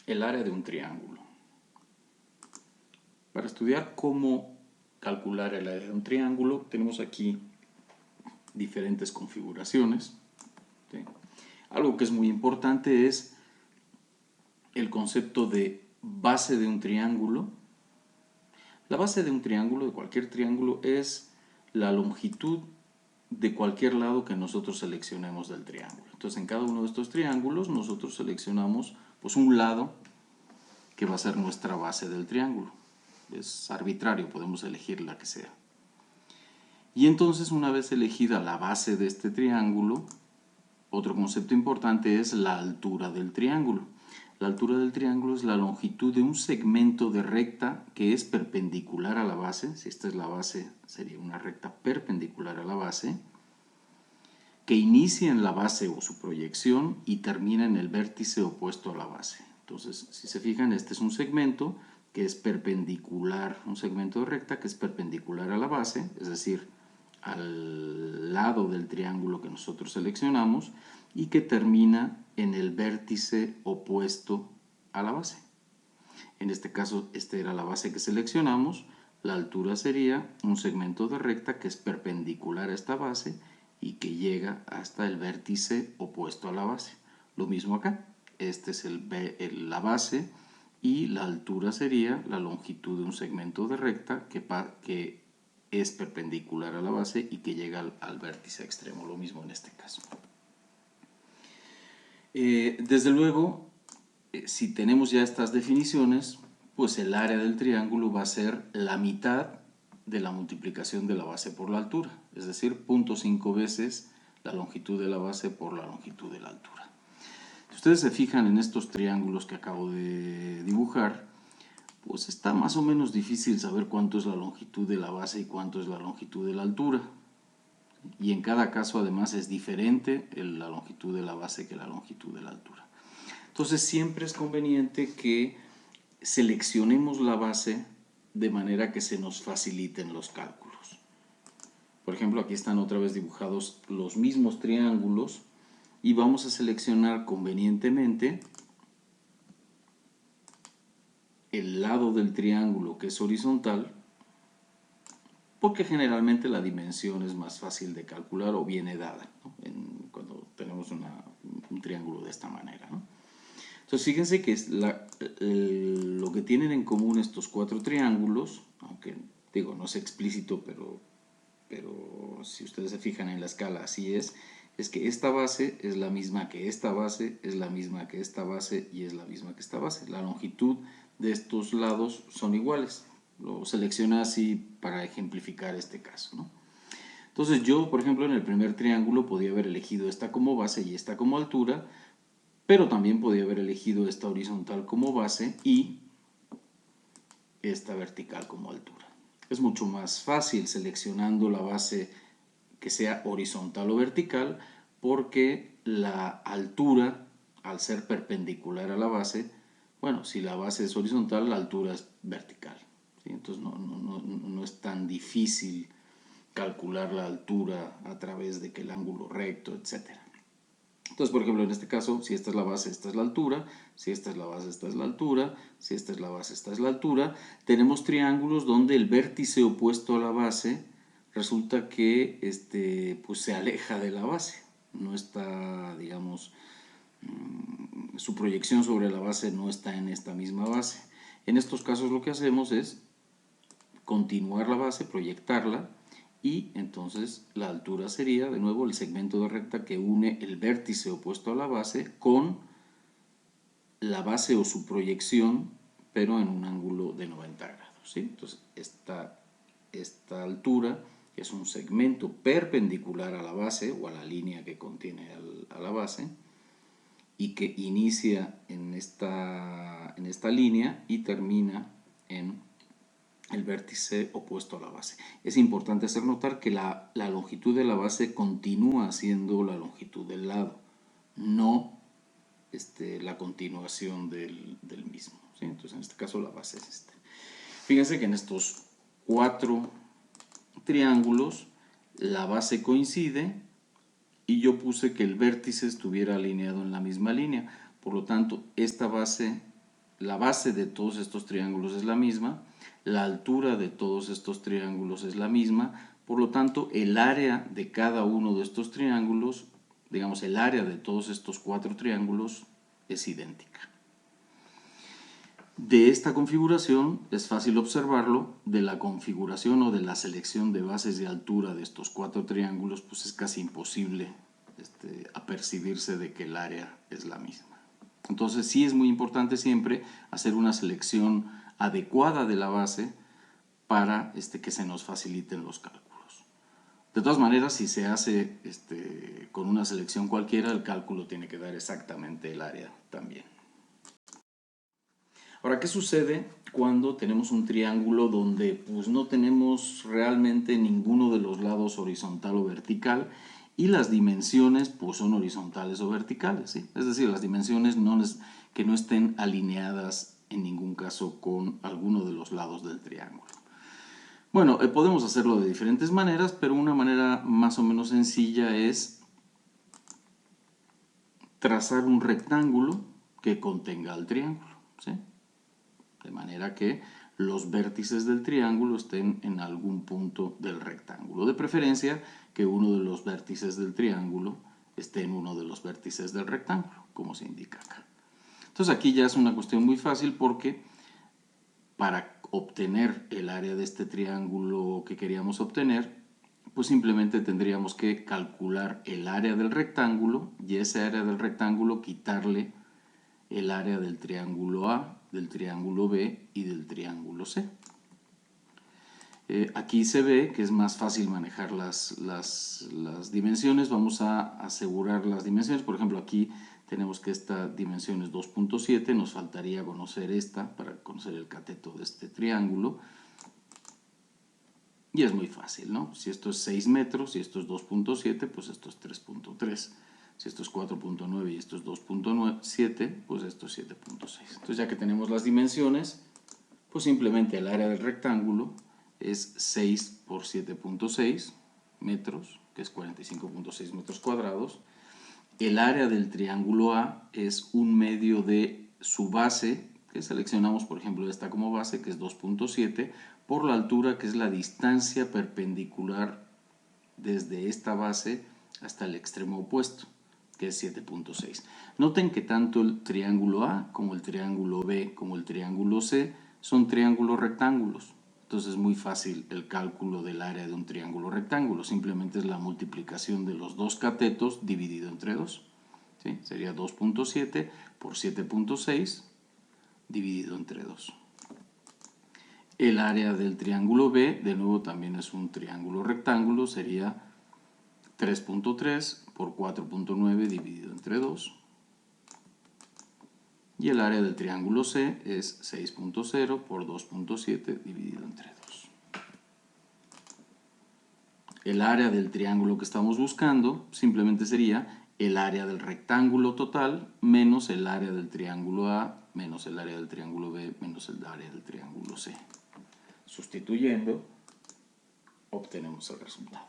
El área de un triángulo. Para estudiar cómo calcular el área de un triángulo, tenemos aquí diferentes configuraciones. ¿Sí? Algo que es muy importante es el concepto de base de un triángulo. La base de un triángulo, de cualquier triángulo, es la longitud de cualquier lado que nosotros seleccionemos del triángulo. Entonces, en cada uno de estos triángulos nosotros seleccionamos pues un lado que va a ser nuestra base del triángulo. Es arbitrario, podemos elegir la que sea. Y entonces, una vez elegida la base de este triángulo, otro concepto importante es la altura del triángulo. La altura del triángulo es la longitud de un segmento de recta que es perpendicular a la base. Si esta es la base, sería una recta perpendicular a la base, que inicia en la base o su proyección y termina en el vértice opuesto a la base. Entonces, si se fijan, este es un segmento que es perpendicular, un segmento de recta que es perpendicular a la base, es decir, al lado del triángulo que nosotros seleccionamos, y que termina en el vértice opuesto a la base. En este caso, esta era la base que seleccionamos. La altura sería un segmento de recta que es perpendicular a esta base y que llega hasta el vértice opuesto a la base. Lo mismo acá. Este es la base y la altura sería la longitud de un segmento de recta que es perpendicular a la base y que llega al vértice extremo. Lo mismo en este caso. Desde luego, si tenemos ya estas definiciones, pues el área del triángulo va a ser la mitad de la multiplicación de la base por la altura, es decir, 0.5 veces la longitud de la base por la longitud de la altura. Si ustedes se fijan en estos triángulos que acabo de dibujar, pues está más o menos difícil saber cuánto es la longitud de la base y cuánto es la longitud de la altura. Y en cada caso además es diferente la longitud de la base que la longitud de la altura. Entonces siempre es conveniente que seleccionemos la base de manera que se nos faciliten los cálculos. Por ejemplo, aquí están otra vez dibujados los mismos triángulos y vamos a seleccionar convenientemente el lado del triángulo que es horizontal, porque generalmente la dimensión es más fácil de calcular o viene dada, ¿no? Cuando tenemos un triángulo de esta manera, ¿no? Entonces fíjense que es lo que tienen en común estos cuatro triángulos, aunque digo no es explícito, pero si ustedes se fijan en la escala así es que esta base es la misma que esta base, es la misma que esta base y es la misma que esta base. La longitud de estos lados son iguales. Lo seleccioné así para ejemplificar este caso, ¿no? Entonces yo, por ejemplo, en el primer triángulo podía haber elegido esta como base y esta como altura, pero también podía haber elegido esta horizontal como base y esta vertical como altura. Es mucho más fácil seleccionando la base que sea horizontal o vertical, porque la altura, al ser perpendicular a la base, bueno, si la base es horizontal, la altura es vertical, ¿sí? Entonces no es tan difícil calcular la altura a través de que el ángulo recto, etcétera. Entonces, por ejemplo, en este caso, si esta es la base, esta es la altura, si esta es la base, esta es la altura, si esta es la base, esta es la altura. Tenemos triángulos donde el vértice opuesto a la base resulta que pues se aleja de la base. No está, digamos, su proyección sobre la base no está en esta misma base. En estos casos lo que hacemos es continuar la base, proyectarla, y entonces la altura sería de nuevo el segmento de recta que une el vértice opuesto a la base con la base o su proyección, pero en un ángulo de 90 grados, ¿sí? Entonces esta altura es un segmento perpendicular a la base o a la línea que contiene a la base y que inicia en esta línea y termina en el vértice opuesto a la base. Es importante hacer notar que la longitud de la base continúa siendo la longitud del lado, no la continuación del mismo, ¿sí? Entonces en este caso la base es esta. Fíjense que en estos cuatro triángulos la base coincide y yo puse que el vértice estuviera alineado en la misma línea. Por lo tanto, esta base la base de todos estos triángulos es la misma, la altura de todos estos triángulos es la misma, por lo tanto el área de cada uno de estos triángulos, digamos el área de todos estos 4 triángulos es idéntica. De esta configuración es fácil observarlo, de la configuración o de la selección de bases de altura de estos 4 triángulos, pues es casi imposible apercibirse de que el área es la misma. Entonces sí es muy importante siempre hacer una selección adecuada de la base para que se nos faciliten los cálculos. De todas maneras, si se hace con una selección cualquiera, el cálculo tiene que dar exactamente el área también. Ahora, ¿qué sucede cuando tenemos un triángulo donde pues, no tenemos realmente ninguno de los lados horizontal o vertical y las dimensiones pues, son horizontales o verticales? ¿Sí? Es decir, las dimensiones que no estén alineadas en ningún caso con alguno de los lados del triángulo. Bueno, podemos hacerlo de diferentes maneras, pero una manera más o menos sencilla es trazar un rectángulo que contenga el triángulo, ¿sí? De manera que los vértices del triángulo estén en algún punto del rectángulo. De preferencia que uno de los vértices del triángulo esté en uno de los vértices del rectángulo, como se indica acá. Entonces aquí ya es una cuestión muy fácil porque para obtener el área de este triángulo que queríamos obtener, pues simplemente tendríamos que calcular el área del rectángulo y ese área del rectángulo quitarle el área del triángulo A, del triángulo B y del triángulo C. Aquí se ve que es más fácil manejar las dimensiones. Vamos a asegurar las dimensiones. Por ejemplo, aquí tenemos que esta dimensión es 2.7. Nos faltaría conocer esta para conocer el cateto de este triángulo. Y es muy fácil, ¿no? Si esto es 6 metros y esto es 2.7, pues esto es 3.3. Si esto es 4.9 y esto es 2.7, pues esto es 7.6. Entonces ya que tenemos las dimensiones, pues simplemente el área del rectángulo es 6 por 7.6 metros, que es 45.6 metros cuadrados. El área del triángulo A es 1/2 de su base, que seleccionamos por ejemplo esta como base, que es 2.7, por la altura que es la distancia perpendicular desde esta base hasta el extremo opuesto, que es 7.6. Noten que tanto el triángulo A como el triángulo B como el triángulo C son triángulos rectángulos. Entonces es muy fácil el cálculo del área de un triángulo rectángulo. Simplemente es la multiplicación de los dos catetos dividido entre 2. ¿Sí? Sería 2.7 por 7.6 dividido entre 2. El área del triángulo B, de nuevo también es un triángulo rectángulo, sería 3.3 por 4.9 dividido entre 2. Y el área del triángulo C es 6.0 por 2.7 dividido entre 2. El área del triángulo que estamos buscando simplemente sería el área del rectángulo total menos el área del triángulo A menos el área del triángulo B menos el área del triángulo C. Sustituyendo, obtenemos el resultado.